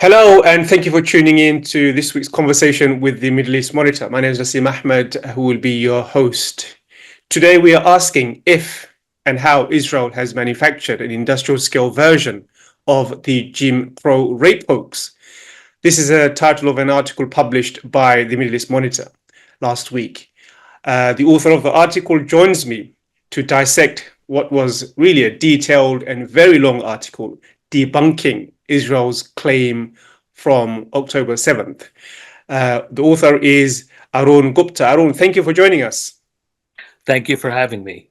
Hello, and thank you for tuning in to this week's conversation with the Middle East Monitor. My name is Naseem Ahmed, who will be your host. Today, we are asking if and how Israel has manufactured an industrial scale version of the Jim Crow rape hoax. This is a title of an article published by the Middle East Monitor last week. The author of the article joins me to dissect what was really a detailed and very long article debunking Israel's claim from October 7th. The author is Arun Gupta. Arun, thank you for joining us. Thank you for having me.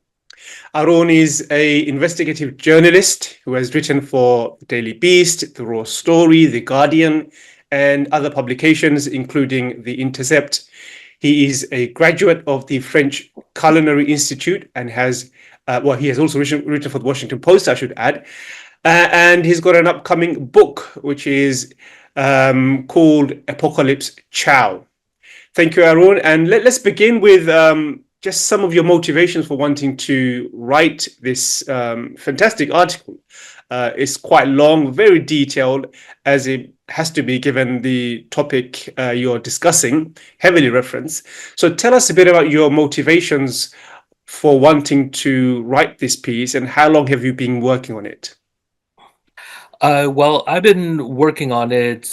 Arun is an investigative journalist who has written for The Daily Beast, The Raw Story, The Guardian, and other publications, including The Intercept. He is a graduate of the French Culinary Institute and he has also written for the Washington Post, I should add. And he's got an upcoming book, which is called Apocalypse Chow. Thank you, Arun. And let's begin with just some of your motivations for wanting to write this fantastic article. It's quite long, very detailed, as it has to be given the topic you're discussing, heavily referenced. So tell us a bit about your motivations for wanting to write this piece and how long have you been working on it? Well, I've been working on it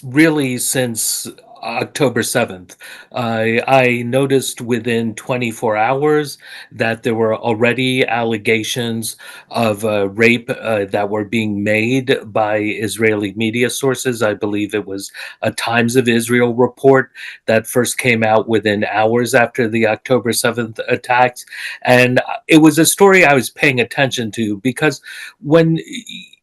really since October 7th. I noticed within 24 hours that there were already allegations of rape that were being made by Israeli media sources. I believe it was a Times of Israel report that first came out within hours after the October 7th attacks. And it was a story I was paying attention to because when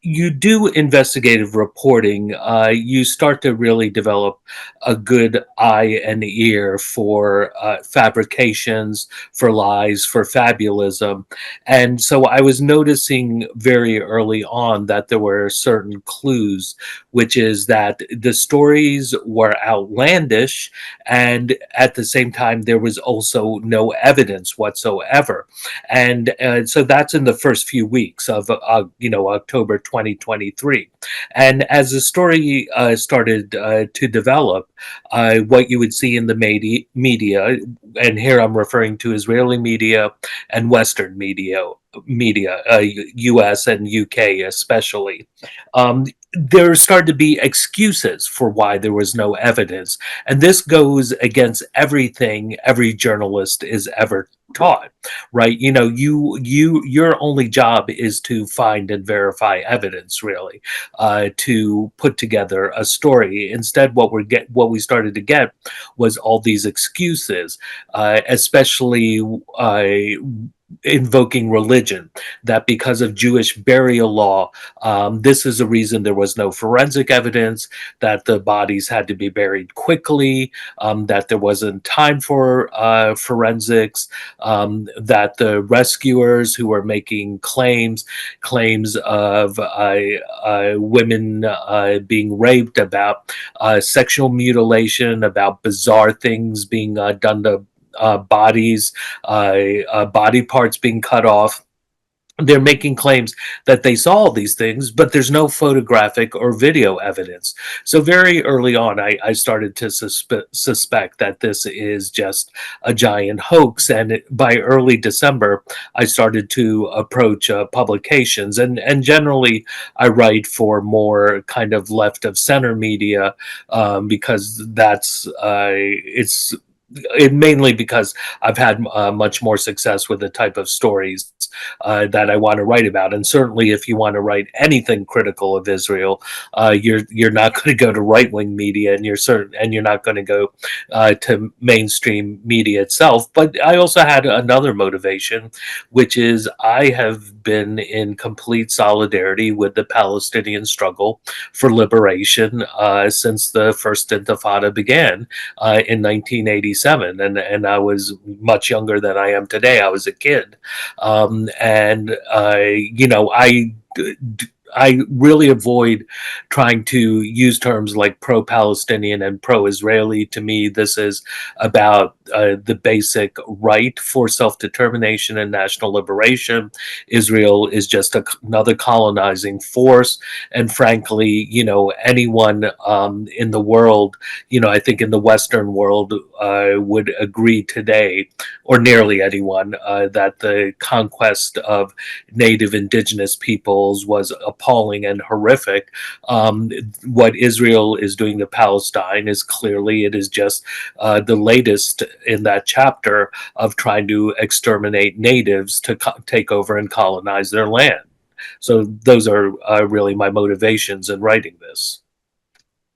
you do investigative reporting, you start to really develop a good eye and ear for fabrications, for lies, for fabulism. And so I was noticing very early on that there were certain clues, which is that the stories were outlandish, and at the same time, there was also no evidence whatsoever. And so that's in the first few weeks of, October 2023. And as the story started to develop, what you would see in the media, and here I'm referring to Israeli media and Western media, US and UK especially, there started to be excuses for why there was no evidence. And this goes against everything every journalist is ever taught, right? Your only job is to find and verify evidence, really, to put together a story. Instead, what we started to get was all these excuses, especially invoking religion, that because of Jewish burial law, this is the reason there was no forensic evidence, that the bodies had to be buried quickly, that there wasn't time for forensics, that the rescuers who were making claims of women being raped, about sexual mutilation, about bizarre things being done to bodies, body parts being cut off. They're making claims that they saw all these things, but there's no photographic or video evidence. So very early on, I started to suspect that this is just a giant hoax. And by early December, I started to approach publications. And generally, I write for more kind of left of center media, because mainly because I've had much more success with the type of stories that I want to write about. And certainly, if you want to write anything critical of Israel, you're not going to go to right wing media, and you're not going to go to mainstream media itself. But I also had another motivation, which is I have been in complete solidarity with the Palestinian struggle for liberation since the first Intifada began in 1987. And I was much younger than I am today. I was a kid, and I really avoid trying to use terms like pro-Palestinian and pro-Israeli. To me, this is about the basic right for self-determination and national liberation. Israel is just another colonizing force, and frankly, anyone in the world, I think in the Western world would agree today, or nearly anyone, that the conquest of native indigenous peoples was appalling and horrific. What Israel is doing to Palestine is clearly, it is just the latest in that chapter of trying to exterminate natives to take over and colonize their land. So those are really my motivations in writing this.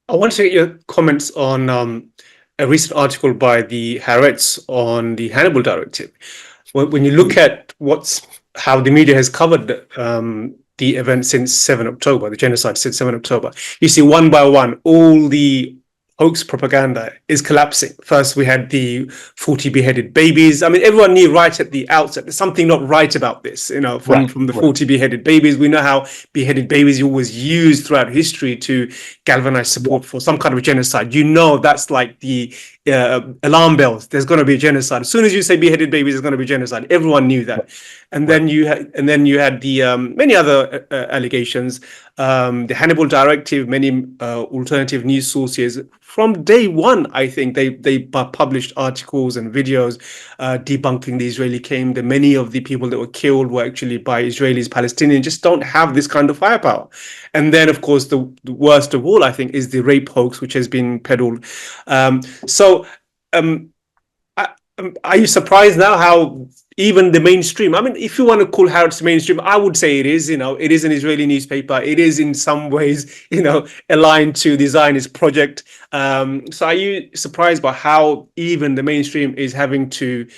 I want to get your comments on a recent article by the Haaretz on the Hannibal directive. When you look at how the media has covered the event since 7 October, the genocide since 7 October, you see one by one all the hoax propaganda is collapsing. First, we had the 40 beheaded babies. I mean, everyone knew right at the outset there's something not right about this. From the 40 beheaded babies, we know how beheaded babies always used throughout history to galvanize support for some kind of genocide. That's like the alarm bells. There's going to be a genocide. As soon as you say beheaded babies, there's going to be genocide. Everyone knew that. And then you had the many other allegations. The Hannibal directive, many alternative news sources from day one, I think they published articles and videos debunking the Israeli claim that many of the people that were killed were actually by Israelis. Palestinians just don't have this kind of firepower. And then, of course, the worst of all, I think, is the rape hoax, which has been peddled. Are you surprised now how even the mainstream, I mean, if you want to call Haaretz mainstream, I would say it is, it is an Israeli newspaper. It is in some ways, aligned to the Zionist project. So are you surprised by how even the mainstream is having to,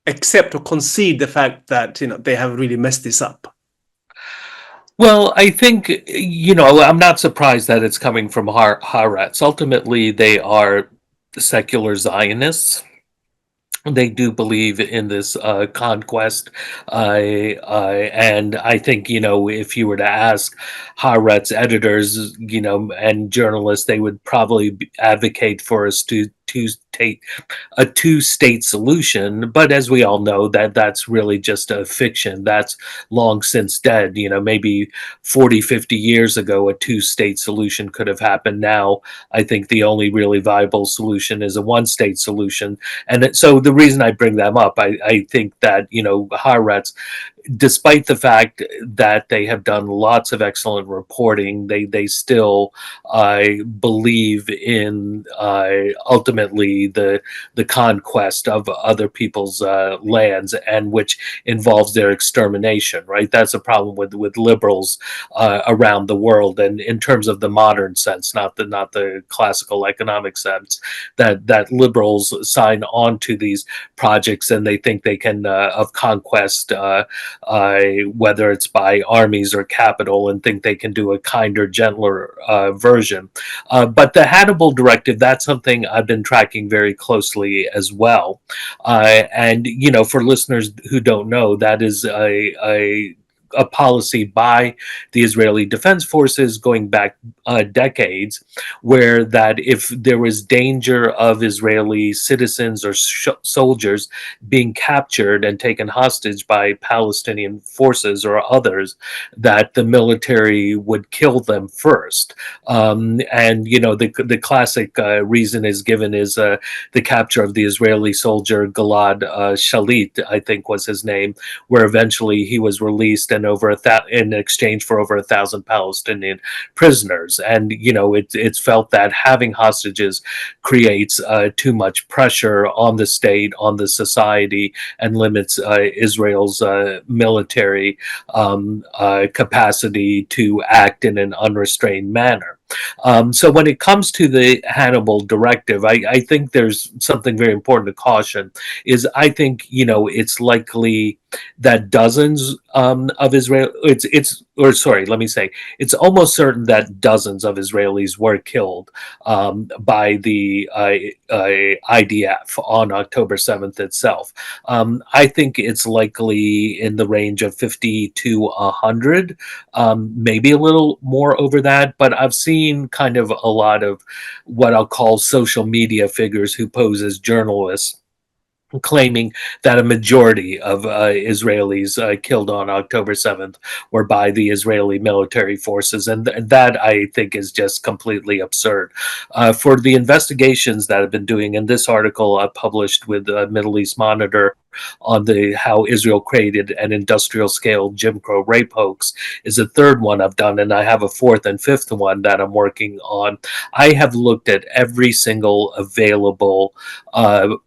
accept or concede the fact that, they have really messed this up? Well, I think, I'm not surprised that it's coming from Haaretz. Ultimately, they are secular Zionists. They do believe in this conquest, and I think if you were to ask Haaretz editors, and journalists, they would probably advocate for us to take a two-state solution. But as we all know, that's really just a fiction. That's long since dead. Maybe 40, 50 years ago, a two-state solution could have happened. Now, I think the only really viable solution is a one-state solution. And so the reason I bring them up, I think that, Haaretz, despite the fact that they have done lots of excellent reporting, they still believe in ultimately the conquest of other people's lands, and which involves their extermination. Right, that's a problem with liberals around the world, and in terms of the modern sense, not the classical economic sense, that liberals sign on to these projects and they think they can of conquest. Whether it's by armies or capital, and think they can do a kinder, gentler version. But the Hannibal directive, that's something I've been tracking very closely as well. And, for listeners who don't know, that is a policy by the Israeli Defense Forces going back decades, where that if there was danger of Israeli citizens or soldiers being captured and taken hostage by Palestinian forces or others, that the military would kill them first. And the classic reason is given is the capture of the Israeli soldier Gilad Shalit, I think was his name, where eventually he was released and in exchange for over 1,000 Palestinian prisoners. And it's felt that having hostages creates too much pressure on the state, on the society, and limits Israel's military capacity to act in an unrestrained manner. So when it comes to the Hannibal directive, I think there's something very important to caution. Is I think it's likely that dozens of Israel, it's or sorry, let me say, it's almost certain that dozens of Israelis were killed by the IDF on October 7th itself. I think it's likely in the range of 50 to 100, maybe a little more over that. But I've seen kind of a lot of what I'll call social media figures who pose as journalists claiming that a majority of Israelis killed on October 7th were by the Israeli military forces. And that, I think, is just completely absurd. For the investigations that I've been doing, in this article I published with Middle East Monitor on the how Israel created an industrial scale Jim Crow rape hoax, is a third one I've done, and I have a fourth and fifth one that I'm working on. I have looked at every single available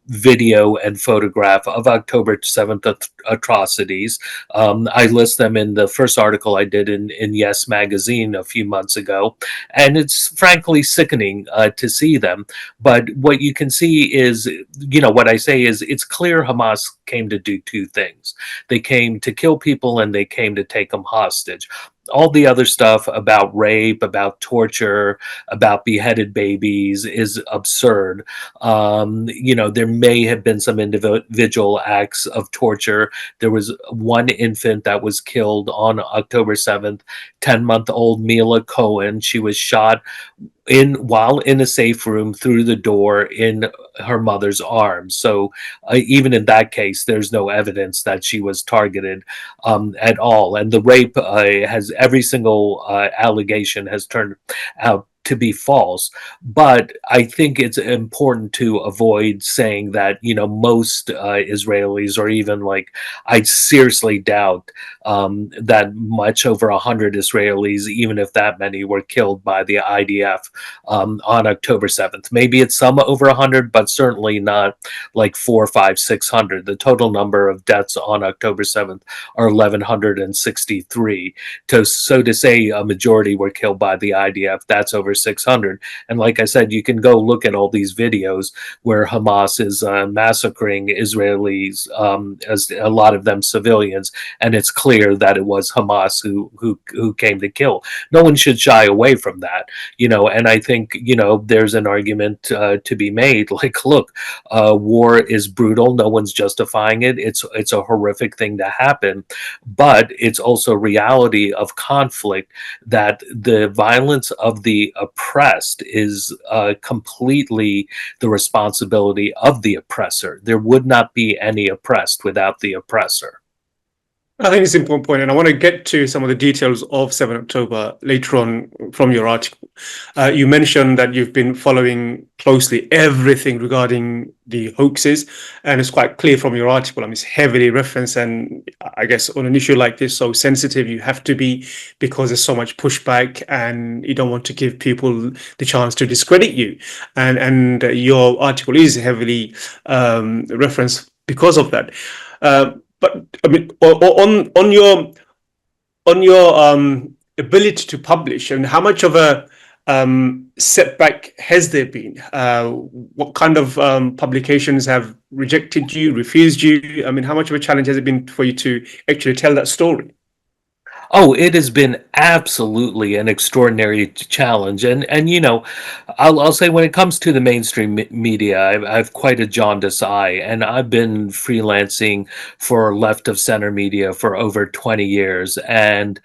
video and photograph of October 7th atrocities. I list them in the first article I did in Yes Magazine a few months ago, and it's frankly sickening to see them. But what you can see is, what I say is, it's clear Hamas came to do two things. They came to kill people and they came to take them hostage. All the other stuff about rape, about torture, about beheaded babies is absurd. There may have been some individual acts of torture. There was one infant that was killed on October 7th, 10-month-old Mila Cohen. She was shot while in a safe room through the door in her mother's arms. So even in that case, there's no evidence that she was targeted at all. And the rape has every single allegation has turned out to be false. But I think it's important to avoid saying that, most Israelis, or even I seriously doubt that much over 100 Israelis, even if that many, were killed by the IDF on October 7th. Maybe it's some over 100, but certainly not like 4, 5, 600. The total number of deaths on October 7th are 1,163. So to say a majority were killed by the IDF, that's over 600. And like I said, you can go look at all these videos where Hamas is massacring Israelis, as a lot of them civilians, and it's clear that it was Hamas who came to kill. No one should shy away from that, and I think, there's an argument to be made. Like, look, war is brutal. No one's justifying it. It's a horrific thing to happen, but it's also reality of conflict, that the violence of the oppressed is completely the responsibility of the oppressor. There would not be any oppressed without the oppressor. I think it's an important point, and I want to get to some of the details of 7 October later on from your article. You mentioned that you've been following closely everything regarding the hoaxes, and it's quite clear from your article. It's heavily referenced, and I guess on an issue like this, so sensitive, you have to be, because there's so much pushback, and you don't want to give people the chance to discredit you. And your article is heavily referenced because of that. But I mean, on your ability to publish, and how much of a setback has there been? What kind of publications have rejected you, refused you? I mean, how much of a challenge has it been for you to actually tell that story? Oh, it has been absolutely an extraordinary challenge, and I'll say, when it comes to the mainstream media, I've quite a jaundiced eye, and I've been freelancing for left of center media for over 20 years, and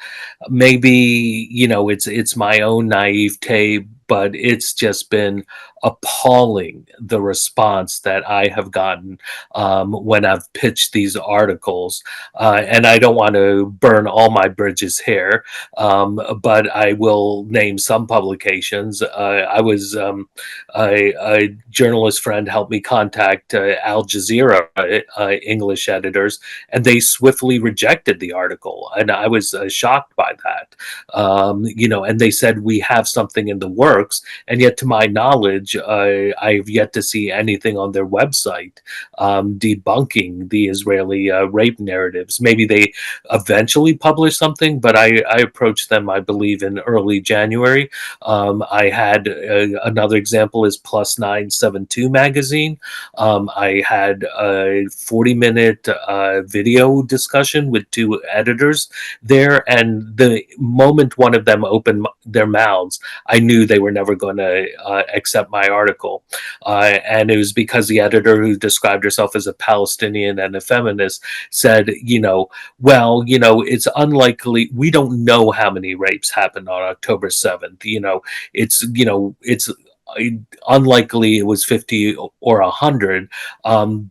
maybe it's my own naivete, but it's just been appalling, the response that I have gotten when I've pitched these articles. And I don't want to burn all my bridges here, but I will name some publications. A journalist friend helped me contact Al Jazeera English editors, and they swiftly rejected the article. And I was shocked by that. And they said, we have something in the works. works, and yet to my knowledge, I've yet to see anything on their website debunking the Israeli rape narratives. Maybe they eventually publish something, but I approached them, I believe, in early January. I had another example is Plus 972 magazine. I had a 40-minute video discussion with two editors there, and the moment one of them opened their mouths, I knew they were never going to accept my article. And it was because the editor, who described herself as a Palestinian and a feminist, said, well, it's unlikely. We don't know how many rapes happened on October 7th. It's unlikely it was 50 or 100,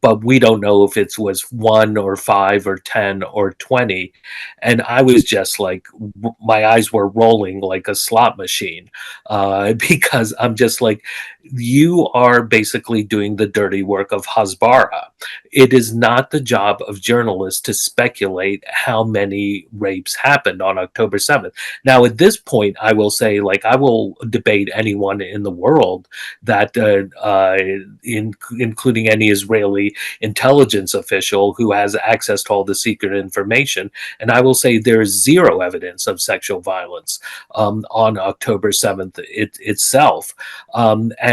but we don't know if it was 1 or 5 or 10 or 20. And I was just like, my eyes were rolling like a slot machine, because I'm just like, you are basically doing the dirty work of Hasbara. It is not the job of journalists to speculate how many rapes happened on October 7th. Now, at this point, I will say, I will debate anyone in the world that, including any Israeli intelligence official who has access to all the secret information, and I will say there is zero evidence of sexual violence on October 7th itself.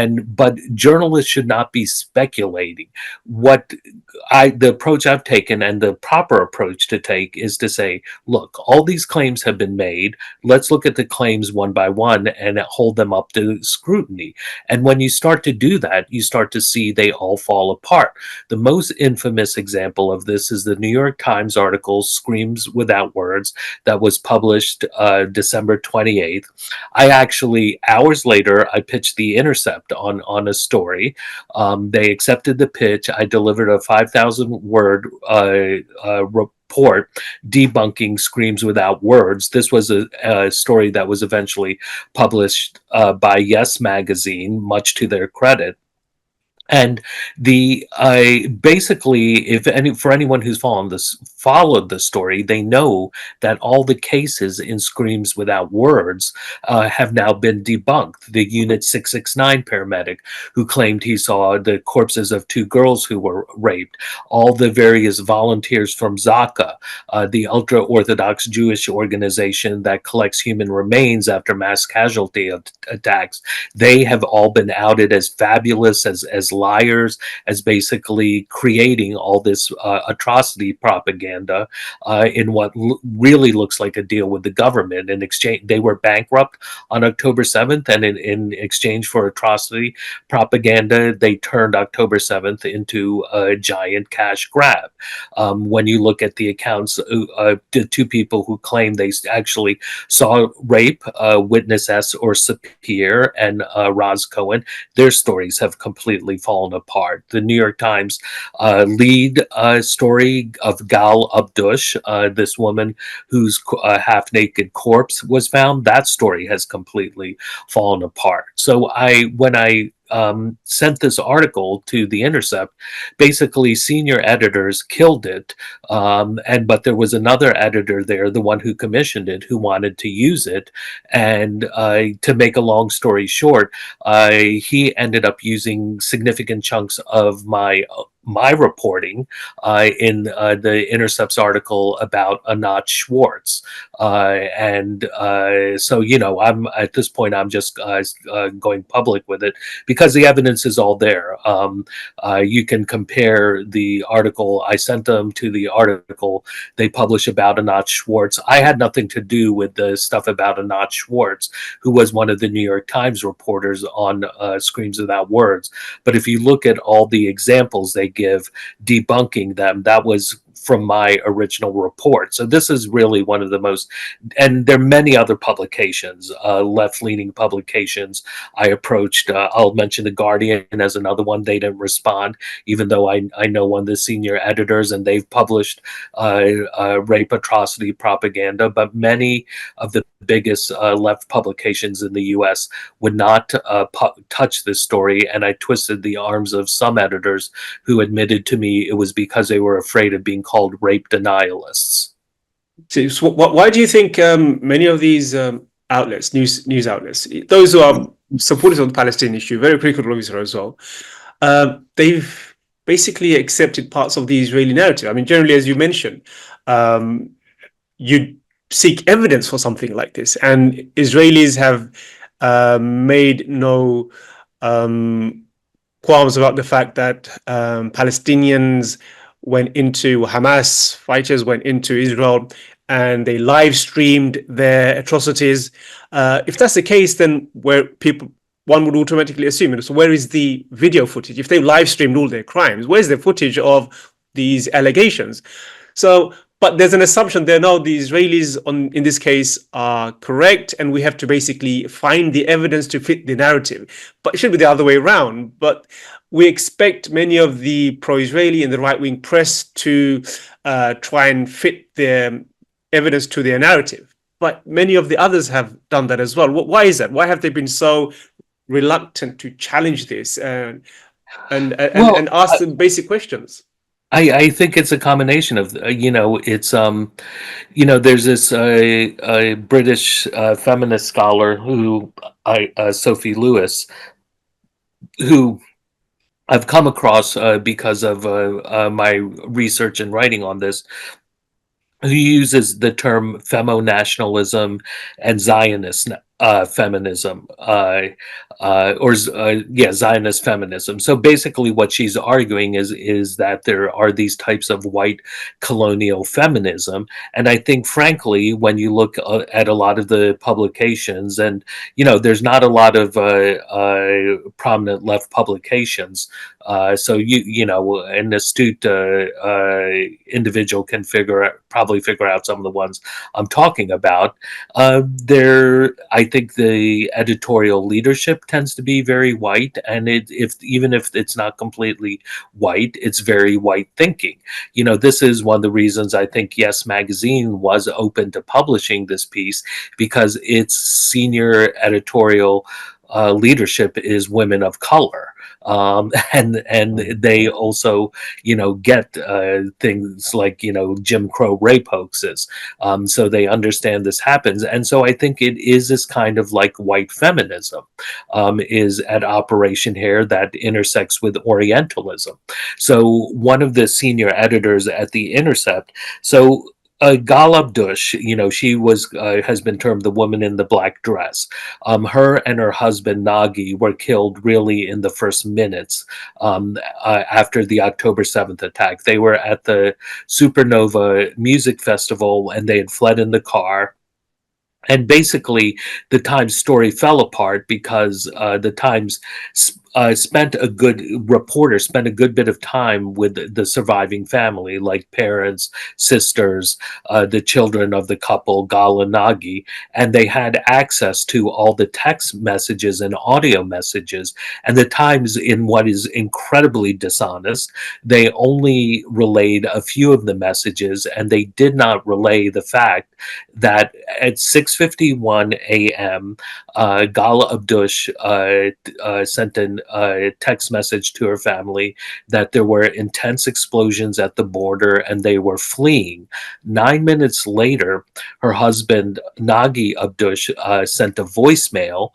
But journalists should not be speculating. The approach I've taken, and the proper approach to take, is to say, look, all these claims have been made. Let's look at the claims one by one and hold them up to scrutiny. And when you start to do that, you start to see they all fall apart. The most infamous example of this is the New York Times article, Screams Without Words, that was published December 28th. I actually, hours later, I pitched The Intercept on a story. They accepted the pitch. I delivered a 5,000-word report debunking Screams Without Words. This was a story that was eventually published by Yes Magazine, much to their credit. And basically, for anyone who's followed the story, they know that all the cases in Screams Without Words have now been debunked. The Unit 669 paramedic who claimed he saw the corpses of 2 girls who were raped, all the various volunteers from Zaka, the ultra-Orthodox Jewish organization that collects human remains after mass casualty attacks, they have all been outed as fabulous, as liars, as basically creating all this atrocity propaganda in what really looks like a deal with the government. In exchange, they were bankrupt on October 7th, and in exchange for atrocity propaganda, they turned October 7th into a giant cash grab. When you look at the accounts, the 2 people who claim they actually saw rape, Witness S or Sapir and Roz Cohen, their stories have completely fallen apart. The New York Times lead story of Gal Abdush, this woman whose half-naked corpse was found, that story has completely fallen apart. So when I sent this article to The Intercept, basically senior editors killed it, but there was another editor there, the one who commissioned it, who wanted to use it, and to make a long story short, he ended up using significant chunks of my reporting in the Intercept's article about Anat Schwartz. So, I'm at this point, I'm just going public with it because the evidence is all there. You can compare the article I sent them to the article they publish about Anat Schwartz. I had nothing to do with the stuff about Anat Schwartz, who was one of the New York Times reporters on Screams Without Words. But if you look at all the examples they give debunking them, that was from my original report. So this is really one of the most, and there are many other publications, left-leaning publications I approached. I'll mention The Guardian as another one. They didn't respond, even though I know one of the senior editors, and they've published rape atrocity propaganda. But many of the biggest left publications in the U.S. would not touch this story, and I twisted the arms of some editors who admitted to me it was because they were afraid of being called rape denialists. So why do you think many of these outlets, news outlets, those who are supporters of the Palestinian issue, very critical of Israel as well, they've basically accepted parts of the Israeli narrative. I mean, generally, as you mentioned, you seek evidence for something like this, and Israelis have made no qualms about the fact that Palestinians went into Hamas, fighters went into Israel, and they live streamed their atrocities. If that's the case, then one would automatically assume it. So where is the video footage? If they've live streamed all their crimes, where's the footage of these allegations? So, but there's an assumption there now the Israelis in this case are correct, and we have to basically find the evidence to fit the narrative. But it should be the other way around. But we expect many of the pro-Israeli and the right-wing press to try and fit their evidence to their narrative. But many of the others have done that as well. Why is that? Why have they been so reluctant to challenge this and ask the basic questions? I think it's a combination of, it's, there's this British feminist scholar Sophie Lewis, who I've come across because of my research and writing on this, who uses the term femo-nationalism and Zionist feminism, Zionist feminism. So basically, what she's arguing is that there are these types of white colonial feminism, and I think, frankly, when you look at a lot of the publications, and there's not a lot of prominent left publications. So an astute individual can probably figure out some of the ones I'm talking about. I think the editorial leadership tends to be very white, and even if it's not completely white, it's very white thinking. This is one of the reasons I think Yes Magazine was open to publishing this piece, because its senior editorial leadership is women of color. And they also, get things like, Jim Crow rape hoaxes. So they understand this happens. And so I think it is this kind of like white feminism is at operation here that intersects with Orientalism. So one of the senior editors at The Intercept, Gal Abdush, she has been termed the woman in the black dress. Her and her husband Nagi were killed really in the first minutes after the October 7th attack. They were at the Supernova Music Festival, and they had fled in the car. And basically, the Times story fell apart because the Times spent a good bit of time with the surviving family, like parents, sisters, the children of the couple, Gal and Nagi, and they had access to all the text messages and audio messages. And the Times, in what is incredibly dishonest, they only relayed a few of the messages, and they did not relay the fact that at 6:51 a.m., Gal Abdush sent a text message to her family that there were intense explosions at the border and they were fleeing. 9 minutes later, her husband, Nagi Abdush, sent a voicemail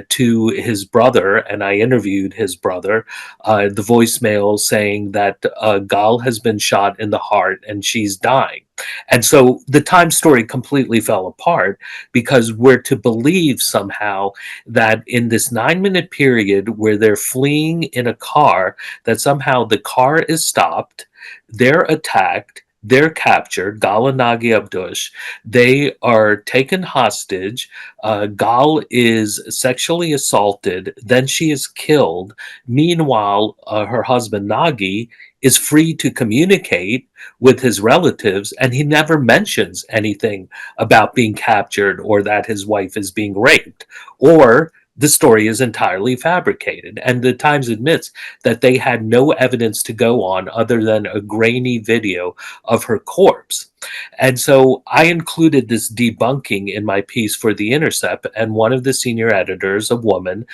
to his brother, and I interviewed his brother. The voicemail saying that Gal has been shot in the heart and she's dying. And so the Times story completely fell apart, because we're to believe somehow that in this 9-minute period where they're fleeing in a car, that somehow the car is stopped, they're attacked, they're captured, Gal and Nagi Abdush. They are taken hostage. Gal is sexually assaulted. Then she is killed. Meanwhile, her husband Nagi is free to communicate with his relatives, and he never mentions anything about being captured or that his wife is being raped, or the story is entirely fabricated. And the Times admits that they had no evidence to go on other than a grainy video of her corpse. And so I included this debunking in my piece for The Intercept, and one of the senior editors, a woman,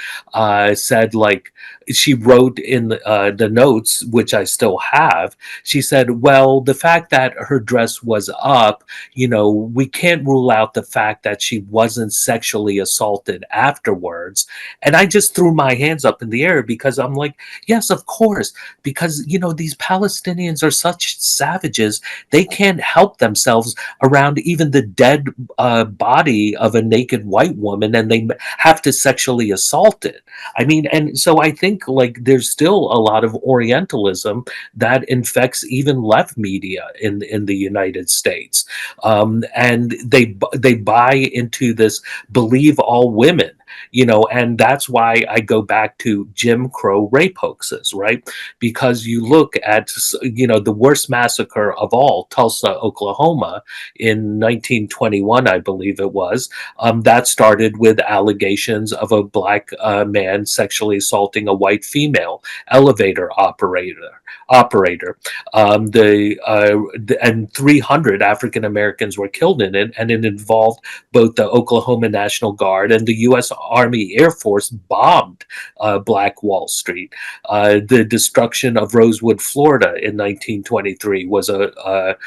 said, like, she wrote in the notes, which I still have, she said, well, the fact that her dress was up, we can't rule out the fact that she wasn't sexually assaulted afterwards. And I just threw my hands up in the air because I'm like, yes, of course, because, these Palestinians are such savages. They can't help themselves around even the dead body of a naked white woman, and they have to sexually assault it. I mean, and so I think, like, there's still a lot of Orientalism that infects even left media in the United States, and they buy into this believe all women. And that's why I go back to Jim Crow rape hoaxes, right? Because you look at, the worst massacre of all, Tulsa, Oklahoma, in 1921, I believe it was. That started with allegations of a black man sexually assaulting a white female elevator operator. And 300 African Americans were killed in it, and it involved both the Oklahoma National Guard and the U.S. Army Air Force bombed Black Wall Street. The destruction of Rosewood, Florida, in 1923 was a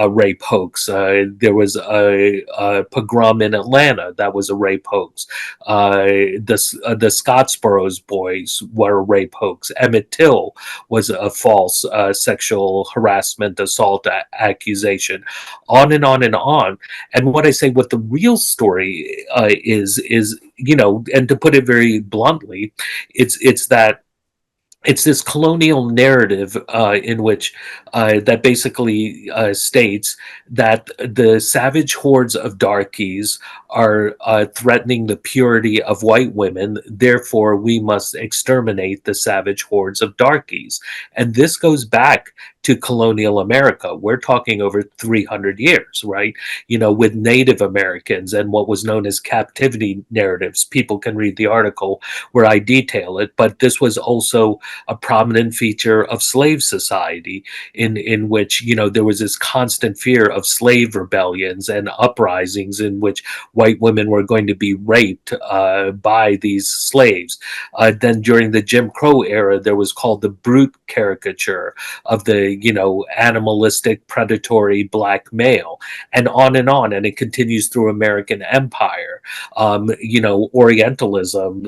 rape hoax. There was a pogrom in Atlanta that was a rape hoax. The Scottsboro boys were a rape hoax. Emmett Till was a false sexual harassment assault accusation. On and on and on. And what I say, what the real story is, and to put it very bluntly, it's that it's this colonial narrative in which that basically states that the savage hordes of darkies are threatening the purity of white women. Therefore, we must exterminate the savage hordes of darkies. And this goes back to colonial America. We're talking over 300 years, right? With Native Americans and what was known as captivity narratives. People can read the article where I detail it, but this was also a prominent feature of slave society in which, there was this constant fear of slave rebellions and uprisings in which white women were going to be raped by these slaves. Then during the Jim Crow era, there was called the brute caricature of the, animalistic, predatory black male, and on, and it continues through American empire. Orientalism,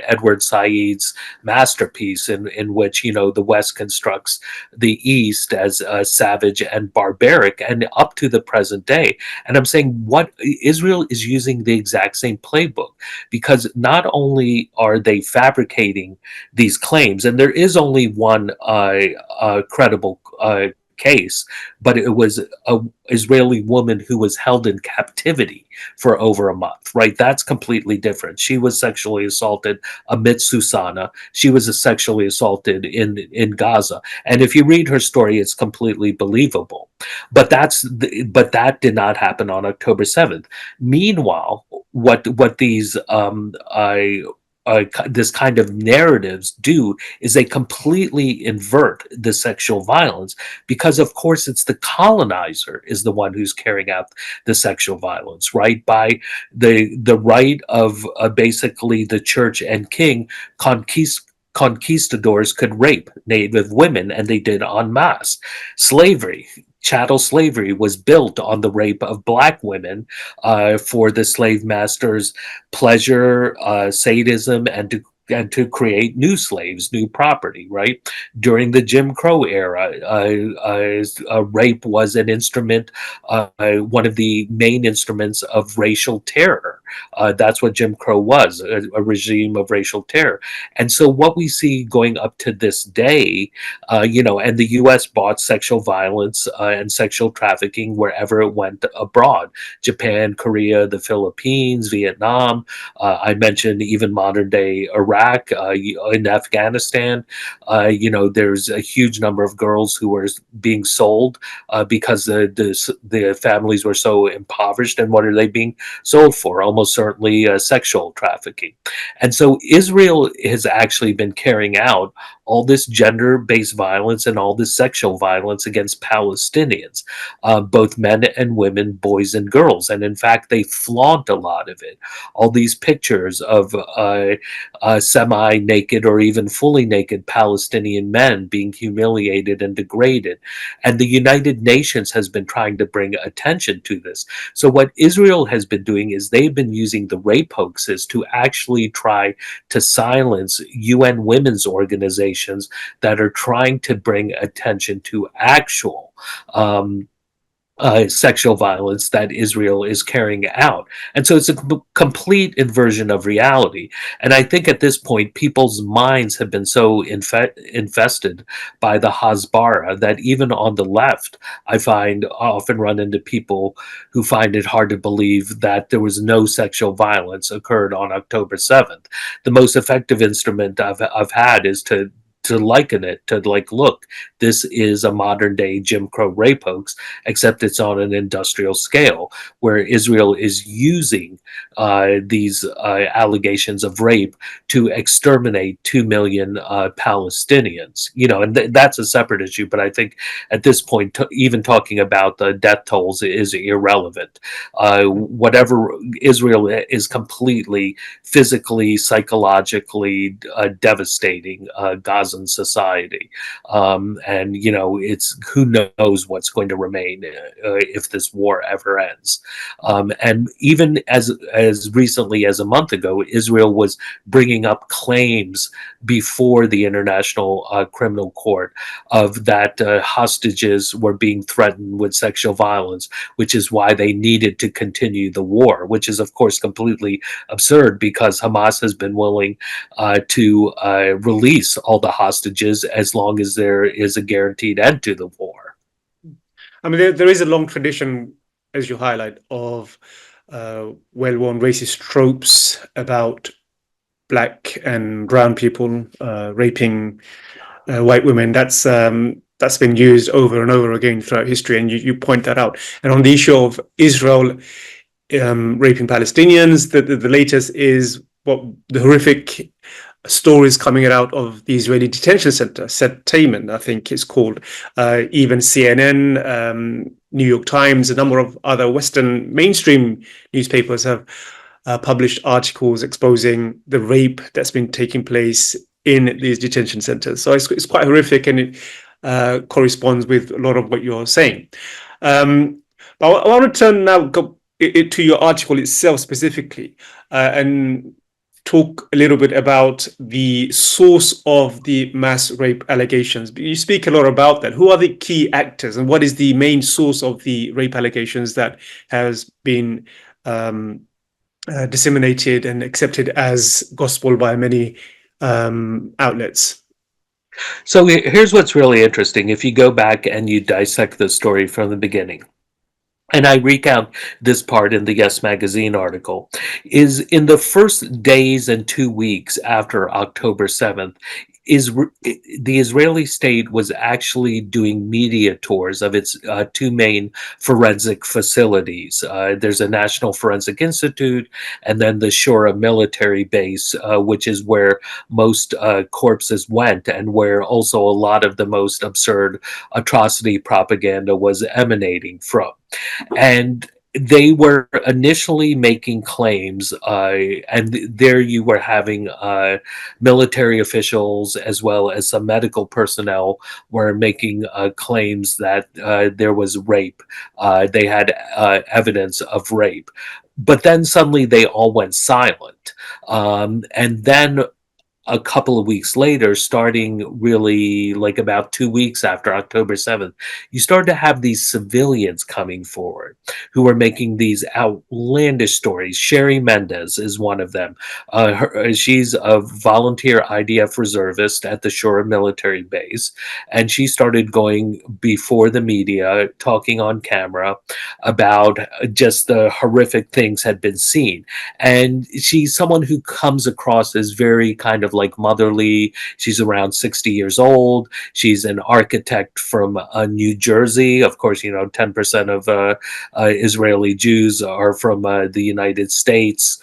Edward Said's masterpiece in which, the West constructs the East as savage and barbaric, and up to the present day. And I'm saying, what Israel is using the exact same playbook, because not only are they fabricating these claims, and there is only one credible case, but it was an Israeli woman who was held in captivity for over a month, right? That's completely different. She was sexually assaulted amidst Susanna. She was sexually assaulted in Gaza. And if you read her story, it's completely believable. But that did not happen on October 7th. Meanwhile, what these this kind of narratives do is they completely invert the sexual violence, because of course it's the colonizer is the one who's carrying out the sexual violence, right? By the right of basically the church and king, conquistadors could rape native women, and they did en masse. Chattel slavery was built on the rape of black women for the slave masters' pleasure, sadism, and to create new slaves, new property, right? During the Jim Crow era, rape was an instrument, one of the main instruments of racial terror. That's what Jim Crow was, a regime of racial terror. And so what we see going up to this day, and the U.S. bought sexual violence and sexual trafficking wherever it went abroad. Japan, Korea, the Philippines, Vietnam. I mentioned even modern day Iraq, in Afghanistan. There's a huge number of girls who were being sold because the families were so impoverished. And what are they being sold for? almost certainly sexual trafficking. And so Israel has actually been carrying out all this gender-based violence and all this sexual violence against Palestinians, both men and women, boys and girls. And in fact, they flaunt a lot of it. All these pictures of semi-naked or even fully naked Palestinian men being humiliated and degraded. And the United Nations has been trying to bring attention to this. So what Israel has been doing is they've been using the rape hoaxes to actually try to silence UN women's organizations that are trying to bring attention to actual sexual violence that Israel is carrying out. And so it's a complete inversion of reality. And I think at this point, people's minds have been so infested by the Hasbara that even on the left, I often run into people who find it hard to believe that there was no sexual violence occurred on October 7th. The most effective instrument I've had is to liken it to, like, look, this is a modern day Jim Crow rape hoax, except it's on an industrial scale, where Israel is using these allegations of rape to exterminate 2 million Palestinians. And that's a separate issue, but I think at this point, even talking about the death tolls is irrelevant. Whatever, Israel is completely physically, psychologically devastating Gaza society, and it's who knows what's going to remain if this war ever ends. And even as recently as a month ago, Israel was bringing up claims before the International Criminal Court of that hostages were being threatened with sexual violence, which is why they needed to continue the war, which is of course completely absurd because Hamas has been willing to release all the hostages as long as there is a guaranteed end to the war. I mean, there is a long tradition, as you highlight, of well-worn racist tropes about black and brown people raping white women. That's been used over and over again throughout history, and you point that out. And on the issue of Israel raping Palestinians, the latest is what the horrific stories coming out of the Israeli detention center, Taman, I think it's called. Even CNN, New York Times, a number of other Western mainstream newspapers have published articles exposing the rape that's been taking place in these detention centers. So it's quite horrific, and it corresponds with a lot of what you're saying. But I want to turn now to your article itself specifically, and talk a little bit about the source of the mass rape allegations. You speak a lot about that. Who are the key actors, and what is the main source of the rape allegations that has been disseminated and accepted as gospel by many outlets? So here's what's really interesting. If you go back and you dissect the story from the beginning, and I recount this part in the Yes Magazine article, is in the first days and 2 weeks after October 7th, the Israeli state was actually doing media tours of its two main forensic facilities. There's a National Forensic Institute, and then the Shura military base, which is where most corpses went, and where also a lot of the most absurd atrocity propaganda was emanating from. And they were initially making claims, and there you were having military officials as well as some medical personnel were making claims that there was rape. They had evidence of rape. But then suddenly they all went silent. And then a couple of weeks later, starting really like about 2 weeks after October 7th, you start to have these civilians coming forward who are making these outlandish stories. Sherry Mendez is one of them. She's a volunteer IDF reservist at the Shura military base, and she started going before the media, talking on camera about just the horrific things had been seen. And she's someone who comes across as very kind of like motherly. She's around 60 years old. She's an architect from New Jersey. Of course, 10% of Israeli Jews are from the United States.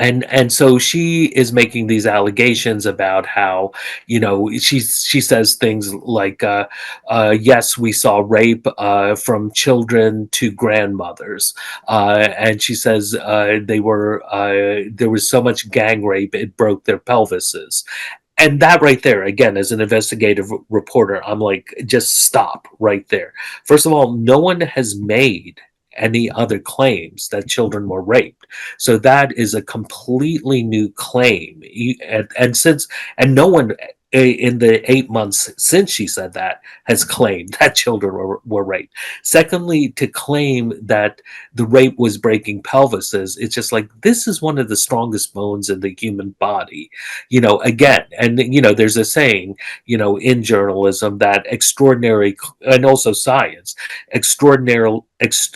And so she is making these allegations about how, she says things like, yes, we saw rape from children to grandmothers, and she says there was so much gang rape it broke their pelvises. And that right there, again, as an investigative reporter, I'm like, just stop right there. First of all, no one has made any other claims that children were raped. So that is a completely new claim. And no one in the 8 months since she said that has claimed that children were raped. Secondly, to claim that the rape was breaking pelvises, it's just like, this is one of the strongest bones in the human body. Again, and there's a saying, in journalism, that extraordinary, and also science,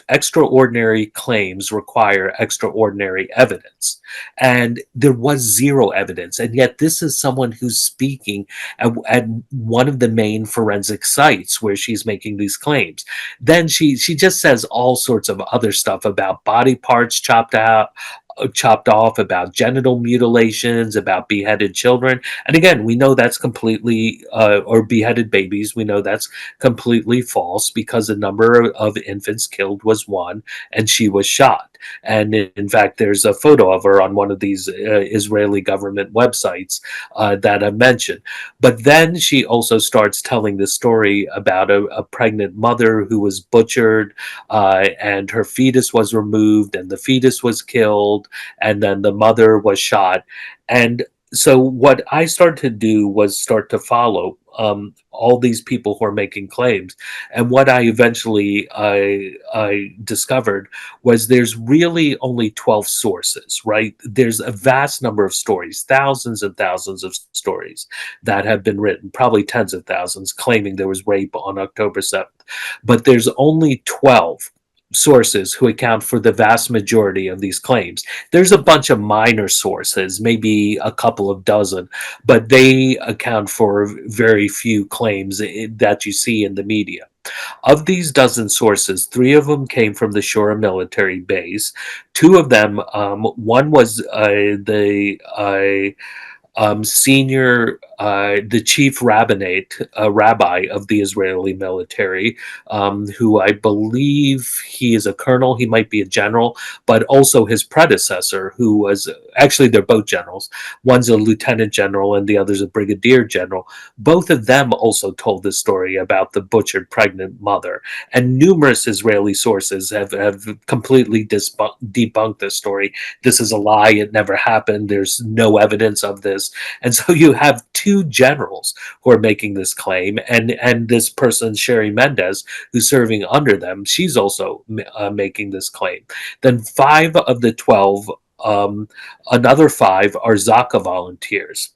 extraordinary claims require extraordinary evidence. And there was zero evidence. And yet this is someone who's speaking at one of the main forensic sites where she's making these claims. Then she just says all sorts of other stuff about body parts chopped off, about genital mutilations, about beheaded children. And again, we know that's completely, or beheaded babies, we know that's completely false, because the number of infants killed was 1 and she was shot. And in fact, there's a photo of her on one of these Israeli government websites that I mentioned. But then she also starts telling the story about a pregnant mother who was butchered, and her fetus was removed and the fetus was killed, and then the mother was shot. And so what I started to do was start to follow all these people who are making claims. And what I eventually I discovered was there's really only 12 sources, right? There's a vast number of stories, thousands and thousands of stories that have been written, probably tens of thousands, claiming there was rape on October 7th. But there's only 12 sources who account for the vast majority of these claims. There's a bunch of minor sources, maybe a couple of dozen, but they account for very few claims that you see in the media. Of these dozen sources, 3 of them came from the Shura military base. 2 of them, one was the the chief rabbi of the Israeli military, who I believe he is a colonel, he might be a general, but also his predecessor, who was, actually they're both generals. One's a lieutenant general and the other's a brigadier general. Both of them also told this story about the butchered pregnant mother. And numerous Israeli sources have completely debunked this story. This is a lie, it never happened, there's no evidence of this. And so you have 2 generals who are making this claim, and this person, Sherry Mendez, who's serving under them, she's also making this claim. Then 5 of the 12, another 5 are Zaka volunteers.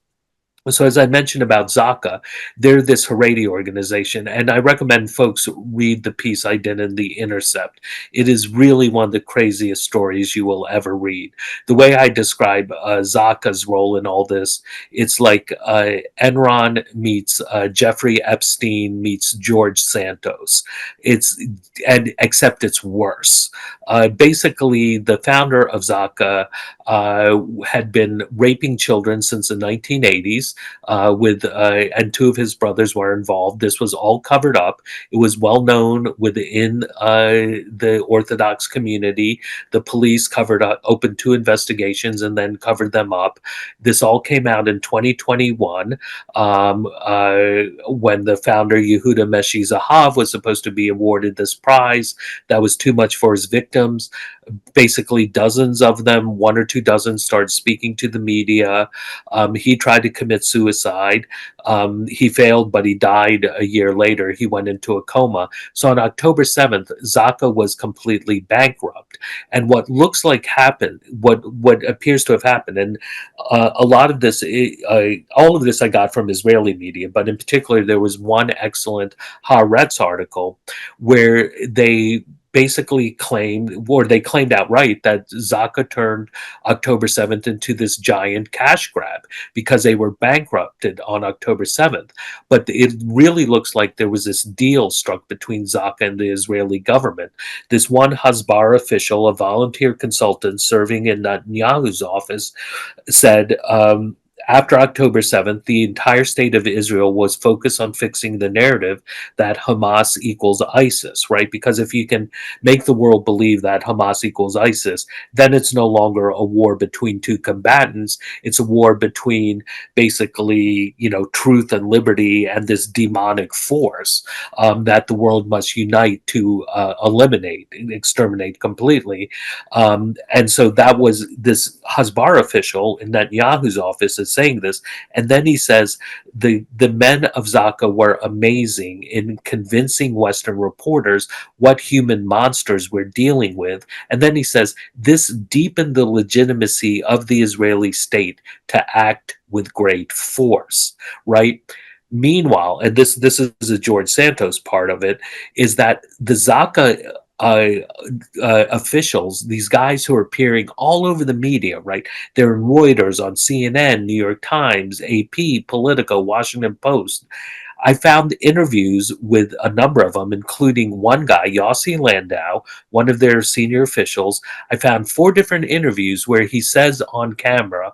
So as I mentioned about Zaka, they're this Haredi organization, and I recommend folks read the piece I did in The Intercept. It is really one of the craziest stories you will ever read. The way I describe Zaka's role in all this, it's like Enron meets Jeffrey Epstein meets George Santos. Except it's worse. Basically, the founder of Zaka had been raping children since the 1980s. And 2 of his brothers were involved. This was all covered up. It was well known within the Orthodox community. The police opened 2 investigations and then covered them up. This all came out in 2021, when the founder Yehuda Meshi Zahav was supposed to be awarded this prize that was too much for his victims. Basically, dozens of them, 1 or 2 dozen, started speaking to the media. He tried to commit suicide. He failed, but he died a year later. He went into a coma. So on October 7th, Zaka was completely bankrupt. And what looks like happened, what appears to have happened, and a lot of this, all of this I got from Israeli media, but in particular, there was one excellent Haaretz article where they basically claimed, or they claimed outright, that Zaka turned October 7th into this giant cash grab because they were bankrupted on October 7th. But it really looks like there was this deal struck between Zaka and the Israeli government. This one Hasbara official, a volunteer consultant serving in Netanyahu's office, said, after October 7th, the entire state of Israel was focused on fixing the narrative that Hamas equals ISIS, right? Because if you can make the world believe that Hamas equals ISIS, then it's no longer a war between two combatants. It's a war between basically, truth and liberty and this demonic force that the world must unite to eliminate, exterminate completely. And so that was this Hasbara official in Netanyahu's office is saying this. And then he says the men of Zaka were amazing in convincing Western reporters what human monsters we're dealing with. And then he says this deepened the legitimacy of the Israeli state to act with great force, right? Meanwhile, and this is the George Santos part of it, is that the Zaka officials, these guys who are appearing all over the media, right? They're in Reuters, on CNN, New York Times, AP, Politico, Washington Post. I found interviews with a number of them, including one guy, Yossi Landau, one of their senior officials. I found 4 different interviews where he says on camera,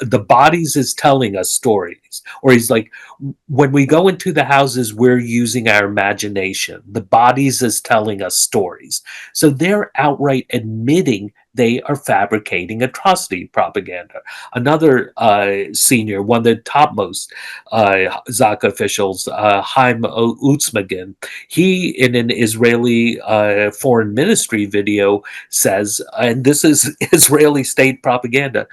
the bodies is telling us stories. Or he's like, when we go into the houses, we're using our imagination. The bodies is telling us stories. So they're outright admitting they are fabricating atrocity propaganda. Another senior, one of the topmost Zaka officials, Haim Utzmagin, he, in an Israeli foreign ministry video, says, and this is Israeli state propaganda,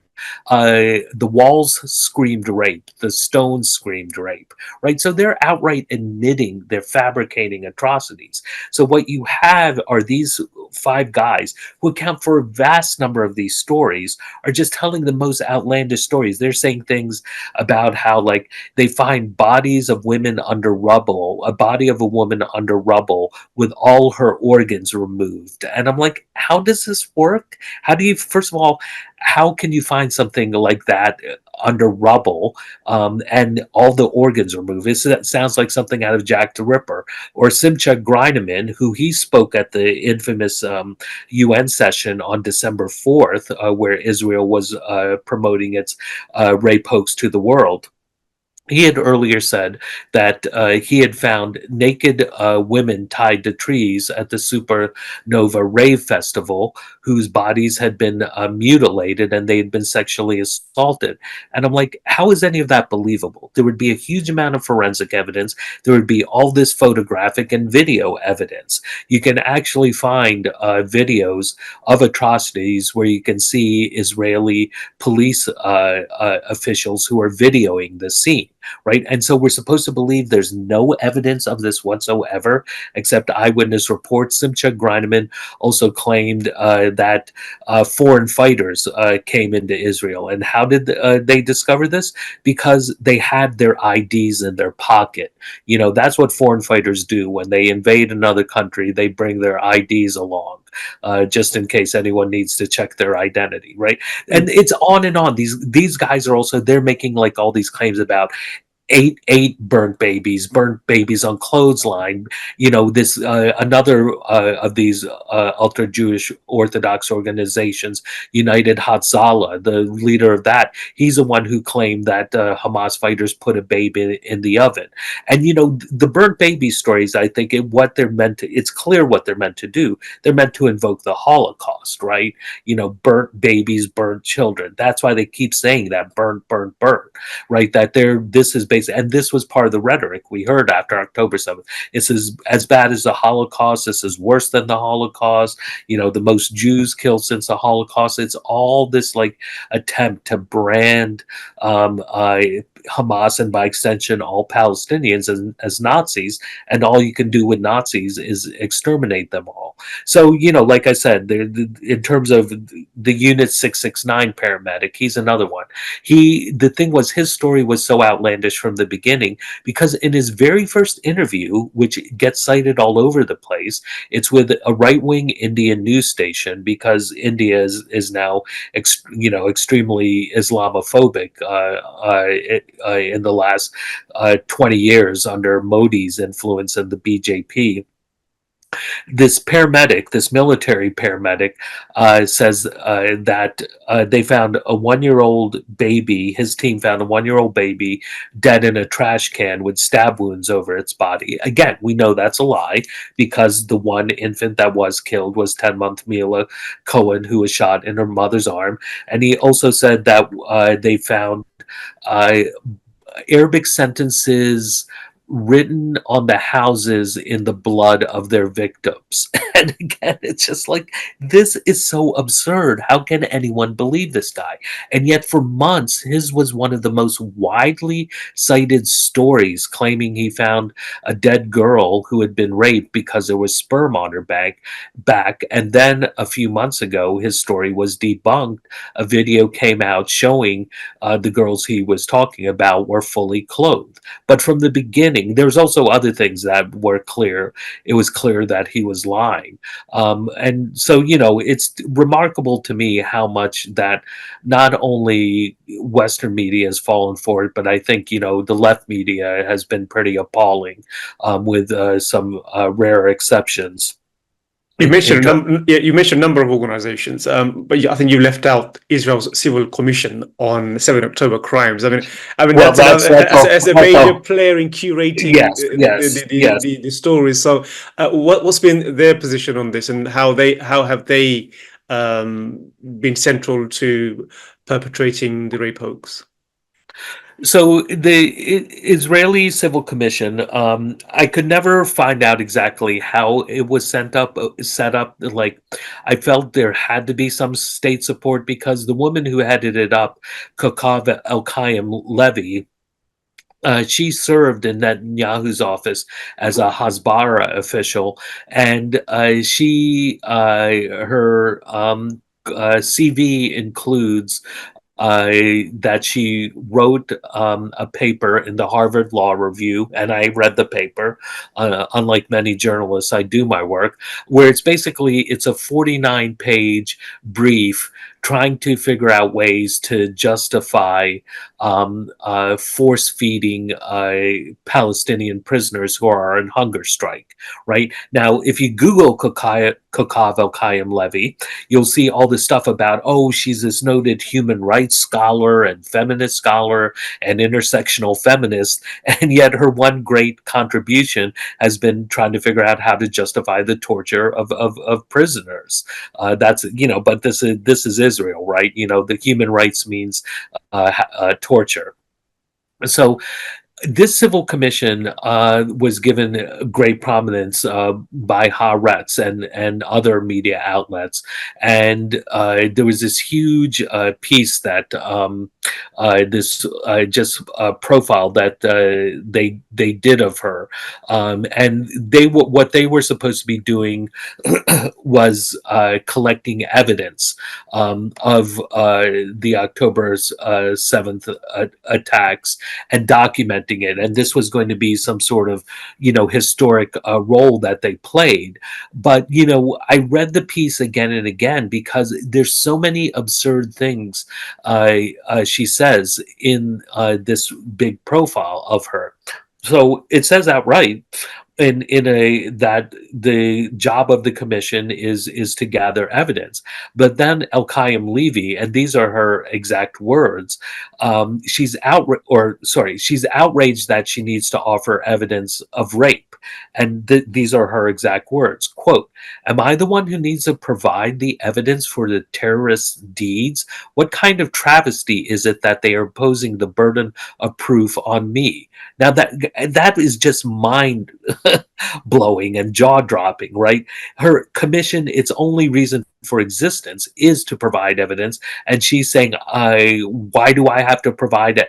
the walls screamed rape, the stones screamed rape, right? So they're outright admitting they're fabricating atrocities. So what you have are these 5 guys who account for a vast number of these stories, are just telling the most outlandish stories. They're saying things about how, like, they find bodies of women under rubble, a body of a woman under rubble with all her organs removed. And I'm like, how does this work? How do you, first of all, how can you find something like that under rubble and all the organs removed? That sounds like something out of Jack the Ripper. Or Simcha Greineman, who he spoke at the infamous UN session on December 4th, where Israel was promoting its rape hoax to the world. He had earlier said that he had found naked women tied to trees at the Supernova Rave Festival whose bodies had been mutilated and they had been sexually assaulted. And I'm like, how is any of that believable? There would be a huge amount of forensic evidence. There would be all this photographic and video evidence. You can actually find videos of atrocities where you can see Israeli police officials who are videoing the scene. Right. And so we're supposed to believe there's no evidence of this whatsoever, except eyewitness reports. Simcha Greineman also claimed that foreign fighters came into Israel. And how did they discover this? Because they had their IDs in their pocket. That's what foreign fighters do. When they invade another country, they bring their IDs along. Just in case anyone needs to check their identity, right? And it's on and on. These guys are also, they're making like all these claims about eight burnt babies on clothesline. This another of these ultra Jewish Orthodox organizations, United Hatzalah, the leader of that, he's the one who claimed that Hamas fighters put a baby in the oven. And the burnt baby stories, I think what they're meant to, it's clear what they're meant to do. They're meant to invoke the Holocaust, right? Burnt babies, burnt children. That's why they keep saying that, burnt, right? That this is based, and this was part of the rhetoric we heard after October 7th. This is as bad as the Holocaust. This is worse than the Holocaust. The most Jews killed since the Holocaust. It's all this like attempt to brand Hamas and by extension all Palestinians as Nazis, and all you can do with Nazis is exterminate them all. So like I said, in terms of the Unit 669 paramedic, he's another one. The thing was, his story was so outlandish from the beginning, because in his very first interview, which gets cited all over the place, it's with a right-wing Indian news station, because India is now extremely Islamophobic in the last 20 years under Modi's influence in the BJP. This paramedic, this military paramedic, says that they found a 1-year-old baby. His team found a 1-year-old baby dead in a trash can with stab wounds over its body. Again, we know that's a lie, because the one infant that was killed was 10-month Mila Cohen, who was shot in her mother's arm. And he also said that they found uh, Arabic sentences written on the houses in the blood of their victims. And again, it's just like, this is so absurd. How can anyone believe this guy? And yet, for months, his was one of the most widely cited stories, claiming he found a dead girl who had been raped because there was sperm on her back. And then a few months ago, his story was debunked. A video came out showing the girls he was talking about were fully clothed. But from the beginning, there's also other things that were clear. It was clear that he was lying. And so, it's remarkable to me how much that not only Western media has fallen for it, but I think, the left media has been pretty appalling, with some rare exceptions. You mentioned you mentioned a number of organizations, but I think you left out Israel's Civil Commission on 7 October crimes. I mean, Well, that's as a major player in curating Yes. the stories. So, what's been their position on this, and how have they been central to perpetrating the rape hoax? So the Israeli Civil Commission, I could never find out exactly how it was set up. Like, I felt there had to be some state support, because the woman who headed it up, Kokav El Levy, she served in Netanyahu's office as a Hasbara official, and her CV includes that she wrote a paper in the Harvard Law Review, and I read the paper. Unlike many journalists, I do my work, where it's a 49-page brief trying to figure out ways to justify force feeding Palestinian prisoners who are on hunger strike. Right now, if you Google Kokav El Levy, you'll see all this stuff about, she's this noted human rights scholar and feminist scholar and intersectional feminist, and yet her one great contribution has been trying to figure out how to justify the torture of prisoners. But this is Israel, right? The human rights means torture. So this civil commission was given great prominence by Haaretz and other media outlets, and there was this huge piece that profile that they did of her, and what they were supposed to be doing was collecting evidence of the October 7th attacks and documenting it, and this was going to be some sort of historic role that they played. But I read the piece again and again, because there's so many absurd things she says in this big profile of her. So it says outright that the job of the commission is to gather evidence. But then El Levy, and these are her exact words, she's outraged that she needs to offer evidence of rape. And these are her exact words, quote, "Am I the one who needs to provide the evidence for the terrorists' deeds? What kind of travesty is it that they are imposing the burden of proof on me?" Now that is just mind blowing and jaw dropping, right? Her commission, its only reason for existence is to provide evidence, and she's saying, why do I have to provide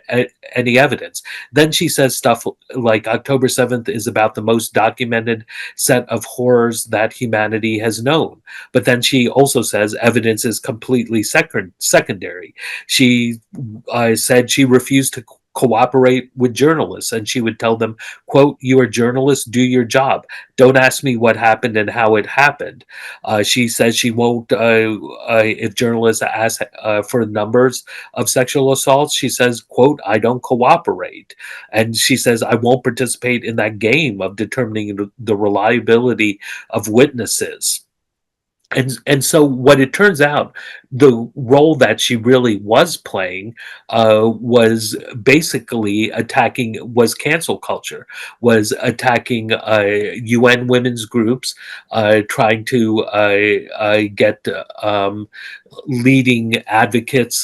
any evidence? Then she says stuff like October 7th is about the most documented set of horrors that humanity has known. But then she also says evidence is completely secondary. She said she refused to cooperate with journalists, and she would tell them, quote, "You are journalists, do your job. Don't ask me what happened and how it happened." She says she won't, if journalists ask for numbers of sexual assaults, she says, quote, "I don't cooperate." And she says, "I won't participate in that game of determining the reliability of witnesses." And so what it turns out, the role that she really was playing was basically was cancel culture, was attacking UN women's groups, trying to get leading advocates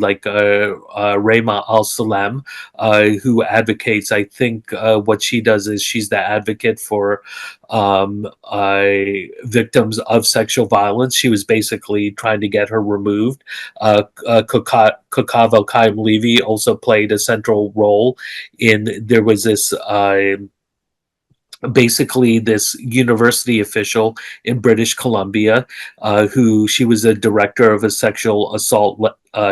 like Rema Al-Salem, who advocates, I think what she does is she's the advocate for victims of sexual violence. She was basically trying to get her removed. Kokav El Levy also played a central role there was this basically this university official in British Columbia, who she was a director of a sexual assault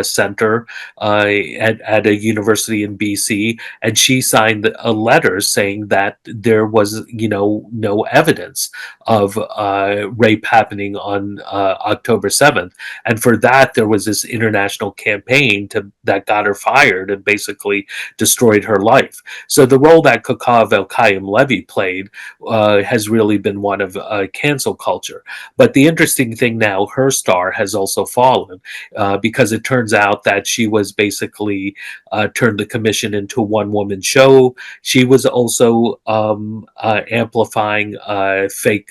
center at a university in BC, and she signed a letter saying that there was, no evidence of rape happening on October 7th, and for that there was this international campaign that got her fired and basically destroyed her life. So the role that Kokav El Levy played has really been one of cancel culture. But the interesting thing now, her star has also fallen because it turns out that she was basically turned the commission into a one-woman show. She was also amplifying fake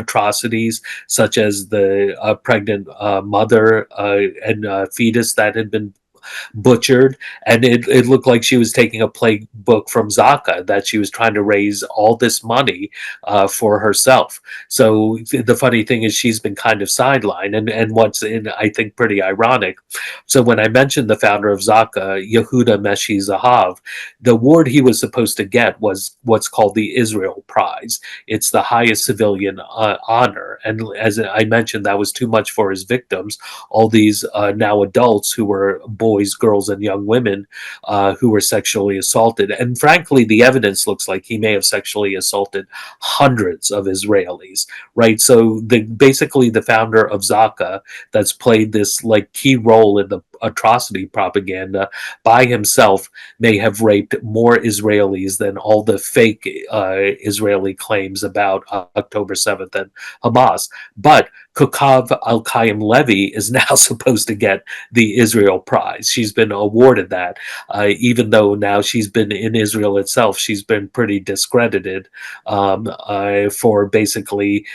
atrocities, such as the pregnant mother and fetus that had been butchered, and it looked like she was taking a playbook from Zaka, that she was trying to raise all this money for herself. So the funny thing is she's been kind of sidelined, and what's I think pretty ironic. So when I mentioned the founder of Zaka, Yehuda Meshi Zahav, the award he was supposed to get was what's called the Israel Prize. It's the highest civilian honor, and as I mentioned, that was too much for his victims, all these now adults who were boys, girls, and young women who were sexually assaulted. And frankly, the evidence looks like he may have sexually assaulted hundreds of Israelis, right? So basically the founder of Zaka, that's played this like key role in the atrocity propaganda, by himself may have raped more Israelis than all the fake Israeli claims about October 7th and Hamas. But Kokav El Levy is now supposed to get the Israel Prize. She's been awarded that, even though now she's been in Israel itself. She's been pretty discredited for basically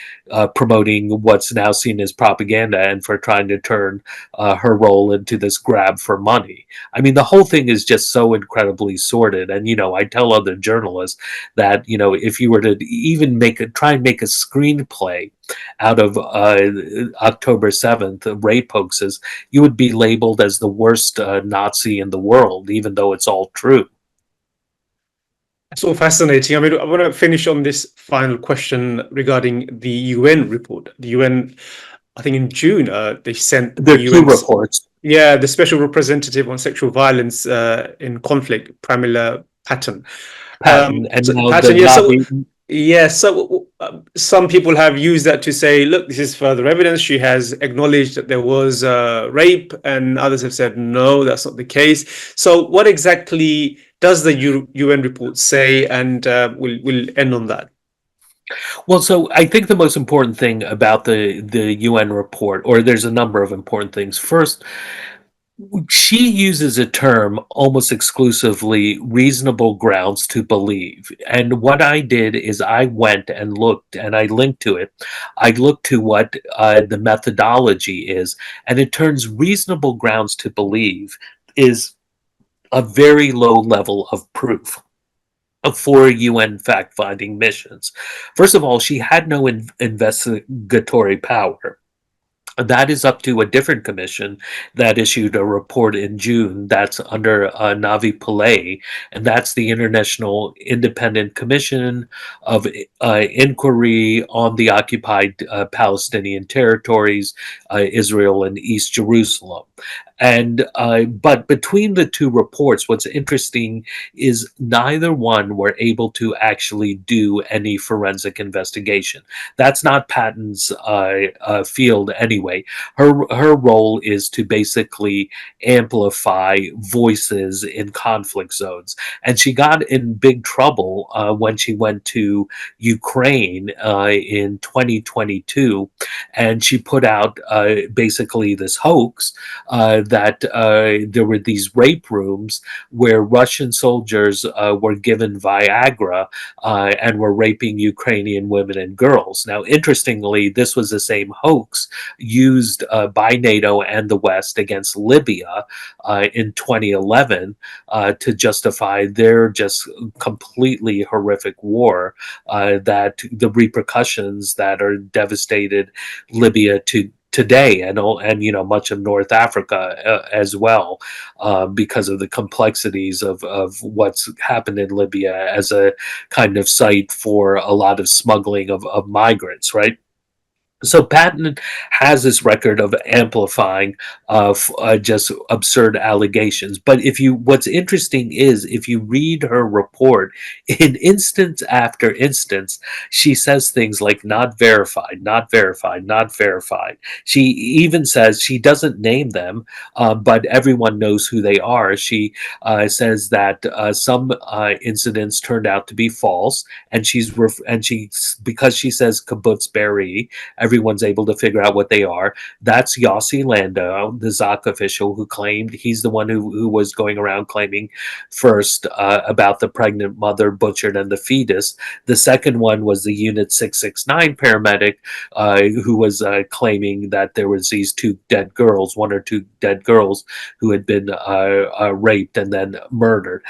promoting what's now seen as propaganda, and for trying to turn her role into this grab for money. I mean, the whole thing is just so incredibly sordid. And, I tell other journalists that, if you were to even try and make a screenplay out of October 7th rape hoaxes, you would be labeled as the worst Nazi in the world, even though it's all true. That's all fascinating. I mean, I want to finish on this final question regarding the UN report. The UN, I think in June, they sent There are two reports. Yeah, the Special Representative on Sexual Violence in Conflict, Pramila Patten. Patton, and Patten, so some people have used that to say, look, this is further evidence. She has acknowledged that there was rape, and others have said, no, that's not the case. So what exactly does the UN report say? And we'll end on that. Well, so I think the most important thing about the UN report, or there's a number of important things. First, she uses a term almost exclusively, reasonable grounds to believe. And what I did is I went and looked, and I linked to it. I looked to what the methodology is, and it turns reasonable grounds to believe is a very low level of proof for UN fact-finding missions. First of all, she had no investigatory power. That is up to a different commission that issued a report in June that's under Navi Pillay, and that's the International Independent Commission of Inquiry on the Occupied Palestinian Territories, Israel and East Jerusalem. And but between the two reports, what's interesting is neither one were able to actually do any forensic investigation. That's not Patton's field anyway. Her role is to basically amplify voices in conflict zones, and she got in big trouble when she went to Ukraine in 2022, and she put out basically this hoax that there were these rape rooms where Russian soldiers were given Viagra and were raping Ukrainian women and girls. Now, interestingly, this was the same hoax used by NATO and the West against Libya in 2011 to justify their just completely horrific war, that the repercussions that are devastated Libya to today, and much of North Africa as well, because of the complexities of what's happened in Libya as a kind of site for a lot of smuggling of migrants, right? So Patton has this record of amplifying just absurd allegations. But what's interesting is if you read her report, in instance after instance, she says things like "not verified, not verified, not verified." She even says she doesn't name them, but everyone knows who they are. She says that some incidents turned out to be false, and because she says kibbutz Be'eri, everyone's able to figure out what they are. That's Yossi Lando, the Zaka official, who claimed he's the one who was going around claiming first about the pregnant mother butchered and the fetus. The second one was the Unit 669 paramedic who was claiming that there was these one or two dead girls who had been raped and then murdered.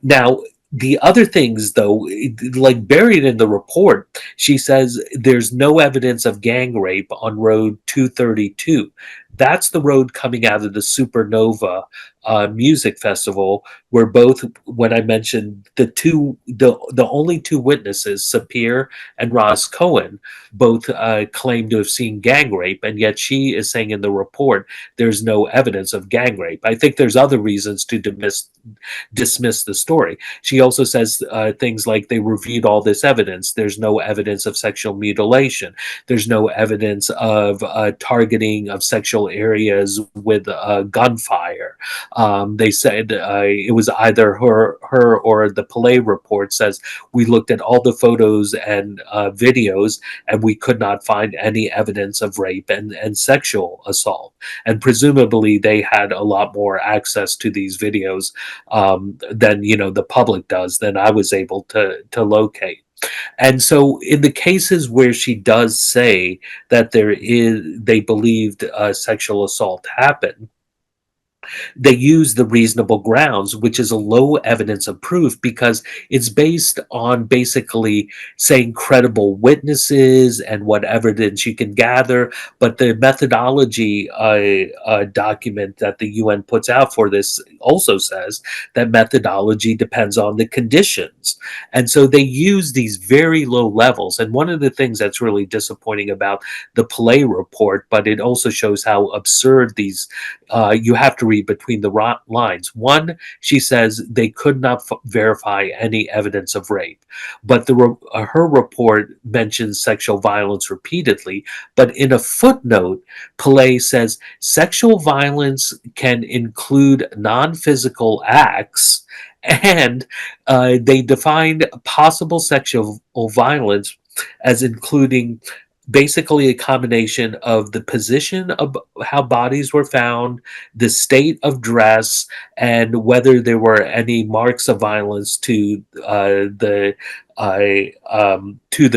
Now, the other things, though, like buried in the report, she says there's no evidence of gang rape on Road 232. That's the road coming out of the Supernova music festival, where when I mentioned the only two witnesses, Sapir and Roz Cohen, both claim to have seen gang rape, and yet she is saying in the report there's no evidence of gang rape. I think there's other reasons to dismiss the story. She also says things like they reviewed all this evidence. There's no evidence of sexual mutilation. There's no evidence of targeting of sexual areas with gunfire. They said it was either her or the Pillay report says we looked at all the photos and videos and we could not find any evidence of rape and sexual assault. And presumably they had a lot more access to these videos than the public does, than I was able to locate. And so, in the cases where she does say that they believed sexual assault happened, they use the reasonable grounds, which is a low evidence of proof because it's based on basically saying credible witnesses and what evidence you can gather. But the methodology document that the UN puts out for this also says that methodology depends on the conditions. And so they use these very low levels. And one of the things that's really disappointing about the Pillay report, but it also shows how absurd these, you have to read between the lines. One, she says they could not verify any evidence of rape, but her report mentions sexual violence repeatedly. But in a footnote, Pillay says sexual violence can include non-physical acts, and they defined possible sexual violence as including basically a combination of the position of how bodies were found, the state of dress, and whether there were any marks of violence to the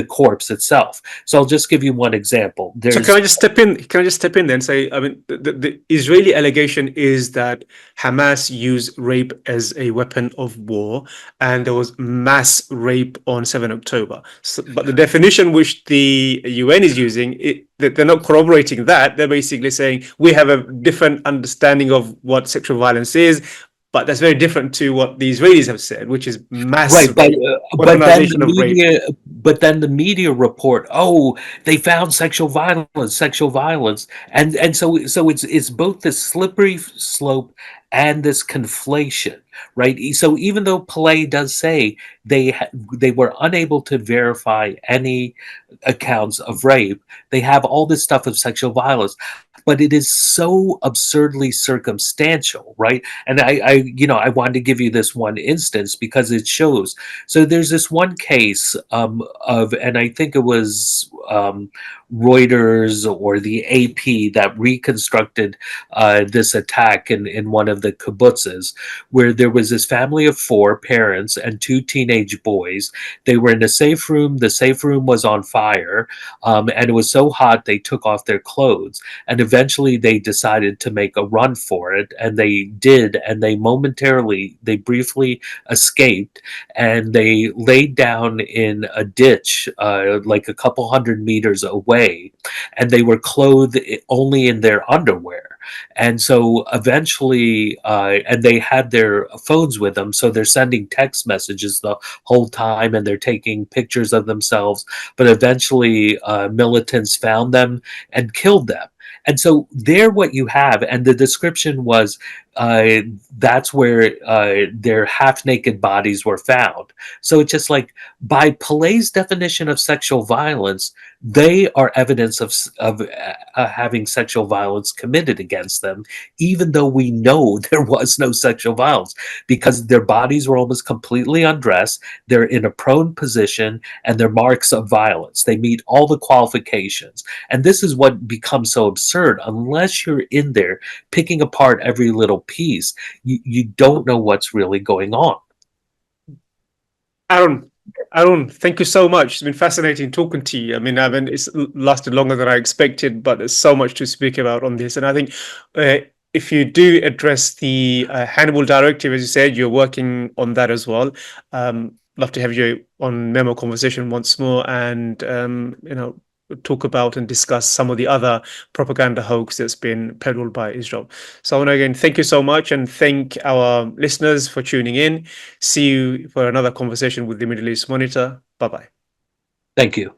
corpse itself. So I'll just give you one example. So can I just step in? Can I just step in there and say, I mean, the Israeli allegation is that Hamas used rape as a weapon of war, and there was mass rape on 7 October. But the definition which the UN is using, they're not corroborating that. They're basically saying we have a different understanding of what sexual violence is. But that's very different to what the Israelis have said, which is mass Right, rape, weaponization of rape. but then the media report, oh, they found sexual violence, and so it's both this slippery slope and this conflation, right? So even though Pillay does say they were unable to verify any accounts of rape, they have all this stuff of sexual violence, but it is so absurdly circumstantial, right? And I wanted to give you this one instance because it shows. So there's this one case and I think it was Reuters or the AP that reconstructed this attack in one of the kibbutzes, where there was this family of 4 parents and 2 teenage boys. They were in a safe room. The safe room was on fire, and it was so hot they took off their clothes. And eventually they decided to make a run for it, and they did, and they briefly escaped, and they laid down in a ditch like a couple hundred meters away, and they were clothed only in their underwear. And so eventually, and they had their phones with them, so they're sending text messages the whole time, and they're taking pictures of themselves. But eventually, militants found them and killed them. And so there, what you have, and the description was that's where their half-naked bodies were found. So it's just like, by Pillay's definition of sexual violence, they are evidence of having sexual violence committed against them, even though we know there was no sexual violence, because their bodies were almost completely undressed, they're in a prone position, and they're marks of violence. They meet all the qualifications. And this is what becomes so absurd. Unless you're in there picking apart every little piece, you don't know what's really going on. Arun, thank you so much. It's been fascinating talking to you. I mean, it's lasted longer than I expected, but there's so much to speak about on this. And I think if you do address the Hannibal directive, as you said, you're working on that as well. Love to have you on MEMO Conversation once more, and talk about and discuss some of the other propaganda hoax that's been peddled by Israel. So I want to again thank you so much, and thank our listeners for tuning in. See you for another conversation with the Middle East Monitor. Bye-bye. Thank you.